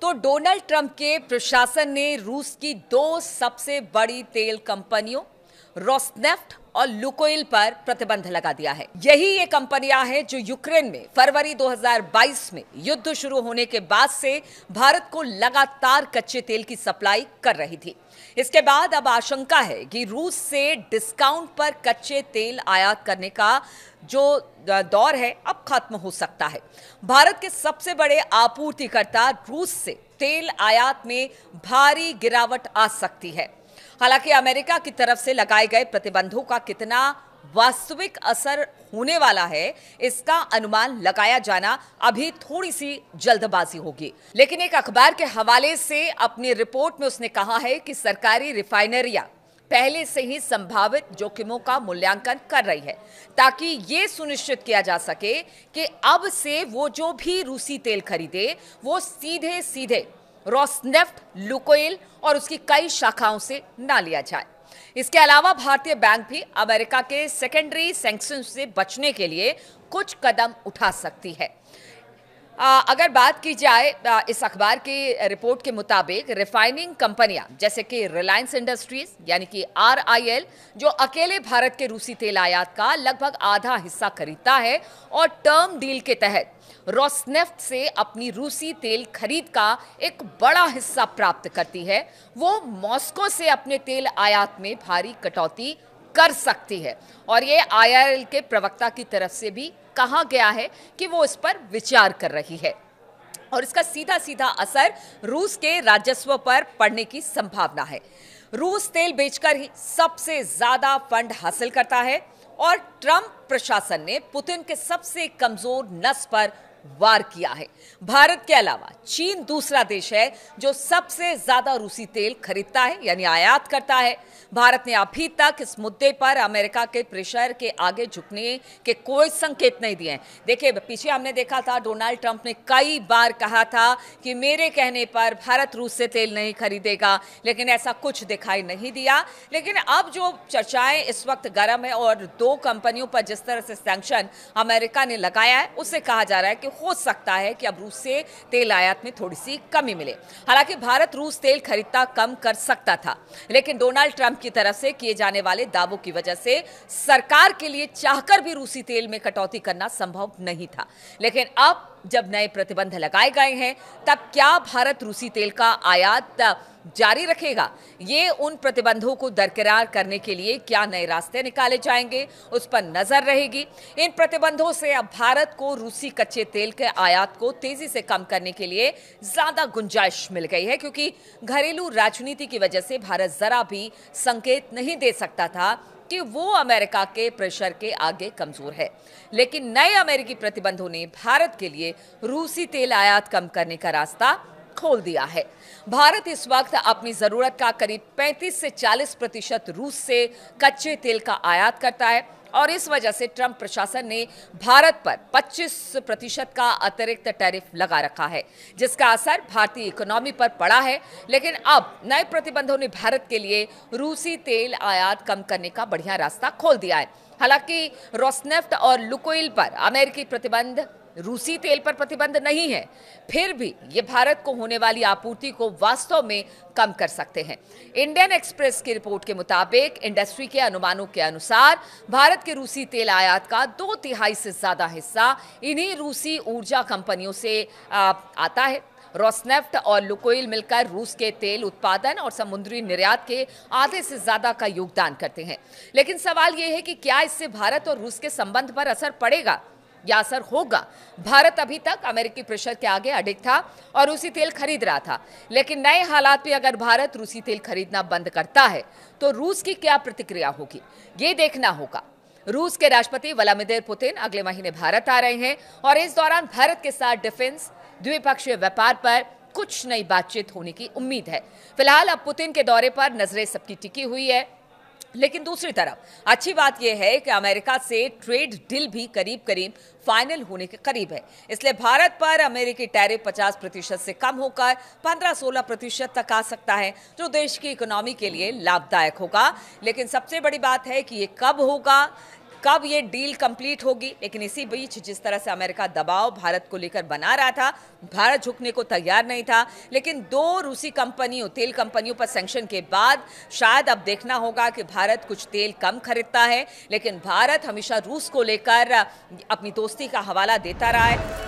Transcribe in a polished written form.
तो Donald Trump के प्रशासन ने रूस की दो सबसे बड़ी तेल कंपनियों रोसनेफ्ट और लुकोइल पर प्रतिबंध लगा दिया है। यही ये कंपनियां हैं जो यूक्रेन में फरवरी 2022 में युद्ध शुरू होने के बाद से भारत को लगातार कच्चे तेल की सप्लाई कर रही थी। इसके बाद अब आशंका है कि रूस से डिस्काउंट पर कच्चे तेल आयात करने का जो दौर है अब खत्म हो सकता है। भारत के सबसे बड़े आपूर्तिकर्ता रूस से तेल आयात में भारी गिरावट आ सकती है। हालांकि अमेरिका की तरफ से लगाए गए प्रतिबंधों का कितना वास्तविक असर होने वाला है, इसका अनुमान लगाया जाना अभी थोड़ी सी जल्दबाजी होगी। लेकिन एक अखबार के हवाले से अपनी रिपोर्ट में उसने कहा है कि सरकारी रिफाइनरियां पहले से ही संभावित जोखिमों का मूल्यांकन कर रही है, ताकि ये सुनिश्चित किया जा सके कि अब से वो जो भी रूसी तेल खरीदे वो सीधे सीधे रोसनेफ्ट, लुकोइल और उसकी कई शाखाओं से ना लिया जाए। इसके अलावा भारतीय बैंक भी अमेरिका के सेकेंडरी सैंक्शन से बचने के लिए कुछ कदम उठा सकती है। अगर बात की जाए इस अखबार की रिपोर्ट के मुताबिक रिफाइनिंग कंपनियां जैसे कि रिलायंस इंडस्ट्रीज यानी कि RIL जो अकेले भारत के रूसी तेल आयात का लगभग आधा हिस्सा खरीदता है और टर्म डील के तहत रोसनेफ्ट से अपनी रूसी तेल खरीद का एक बड़ा हिस्सा प्राप्त करती है, वो मॉस्को से अपने तेल आयात में भारी कटौती कर सकती है। और ये IRL के प्रवक्ता की तरफ से भी कहा गया है कि वो इस पर विचार कर रही है और इसका सीधा सीधा असर रूस के राजस्व पर पड़ने की संभावना है। रूस तेल बेचकर ही सबसे ज्यादा फंड हासिल करता है और ट्रंप प्रशासन ने पुतिन के सबसे कमजोर नस पर वार किया है। भारत के अलावा चीन दूसरा देश है जो सबसे ज्यादा रूसी तेल खरीदता है यानी आयात करता है। भारत ने अभी तक इस मुद्दे पर अमेरिका के प्रेशर के आगे झुकने के कोई संकेत नहीं दिए हैं। देखिए, पीछे हमने देखा था डोनाल्ड ट्रंप ने कई बार कहा था कि मेरे कहने पर भारत रूस से तेल नहीं खरीदेगा, लेकिन ऐसा कुछ दिखाई नहीं दिया। लेकिन अब जो चर्चाएं इस वक्त गर्म है और दो कंपनियों पर जिस तरह से सैंक्शन अमेरिका ने लगाया है, उससे कहा जा रहा है कि हो सकता है कि अब रूस से तेल आयात में थोड़ी सी कमी मिले। हालांकि भारत रूस तेल खरीदता कम कर सकता था, लेकिन डोनाल्ड ट्रंप की तरफ से किए जाने वाले दावों की वजह से सरकार के लिए चाहकर भी रूसी तेल में कटौती करना संभव नहीं था। लेकिन अब जब नए प्रतिबंध लगाए गए हैं, तब क्या भारत रूसी तेल का आयात जारी रखेगा? ये उन प्रतिबंधों को दरकिरार करने के लिए क्या नए रास्ते निकाले जाएंगे, उस पर नजर रहेगी। इन प्रतिबंधों से अब भारत को रूसी कच्चे तेल के आयात को तेजी से कम करने के लिए ज्यादा गुंजाइश मिल गई है, क्योंकि घरेलू राजनीति की वजह से भारत जरा भी संकेत नहीं दे सकता था कि वो अमेरिका के प्रेशर के आगे कमजोर है। लेकिन नए अमेरिकी प्रतिबंधों ने भारत के लिए रूसी तेल आयात कम करने का रास्ता खोल दिया है। भारत इस वक्त अपनी जरूरत का करीब 35 से 40% रूस से कच्चे तेल का आयात करता है और इस वजह से ट्रंप प्रशासन ने भारत पर 25% का अतिरिक्त टैरिफ लगा रखा है, जिसका असर भारतीय इकोनॉमी पर पड़ा है। लेकिन अब नए प्रतिबंधों ने भारत के लिए रूसी तेल आयात कम करने का बढ़िया रास्ता खोल दिया है। हालांकि रोसनेफ्ट और लुकोइल पर अमेरिकी प्रतिबंध रूसी तेल पर प्रतिबंध नहीं है, फिर भी ये भारत को होने वाली आपूर्ति को वास्तव में कम कर सकते हैं। इंडियन एक्सप्रेस की रिपोर्ट के मुताबिक इंडस्ट्री के अनुमानों के अनुसार भारत के रूसी तेल आयात का 2/3 से ज्यादा हिस्सा इन्हीं रूसी ऊर्जा कंपनियों से आता है। रोसनेफ्ट और लुकोइल मिलकर रूस के तेल उत्पादन और समुद्री निर्यात के आधे से ज्यादा का योगदान करते हैं। लेकिन सवाल यह है कि क्या इससे भारत और रूस के संबंध पर असर पड़ेगा या असर होगा? भारत अभी तक अमेरिकी प्रेशर के आगे अडिग था और रूसी तेल खरीद रहा था, लेकिन नए हालात में अगर भारत रूसी तेल खरीदना बंद करता है तो रूस की क्या प्रतिक्रिया होगी, ये देखना होगा। रूस के राष्ट्रपति व्लादिमीर पुतिन अगले महीने भारत आ रहे हैं और इस दौरान भारत के साथ डिफेंस, द्विपक्षीय व्यापार पर कुछ नई बातचीत होने की उम्मीद है। फिलहाल अब पुतिन के दौरे पर नजरें सबकी टिकी हुई है, लेकिन दूसरी तरफ अच्छी बात यह है कि अमेरिका से ट्रेड डील भी करीब करीब फाइनल होने के करीब है। इसलिए भारत पर अमेरिकी टैरिफ 50% से कम होकर 15-16% तक आ सकता है, जो देश की इकोनॉमी के लिए लाभदायक होगा। लेकिन सबसे बड़ी बात है कि ये कब होगा, कब ये डील कंप्लीट होगी। लेकिन इसी बीच जिस तरह से अमेरिका दबाव भारत को लेकर बना रहा था, भारत झुकने को तैयार नहीं था। लेकिन 2 रूसी कंपनियों, तेल कंपनियों पर सैंक्शन के बाद शायद अब देखना होगा कि भारत कुछ तेल कम खरीदता है। लेकिन भारत हमेशा रूस को लेकर अपनी दोस्ती का हवाला देता रहा है।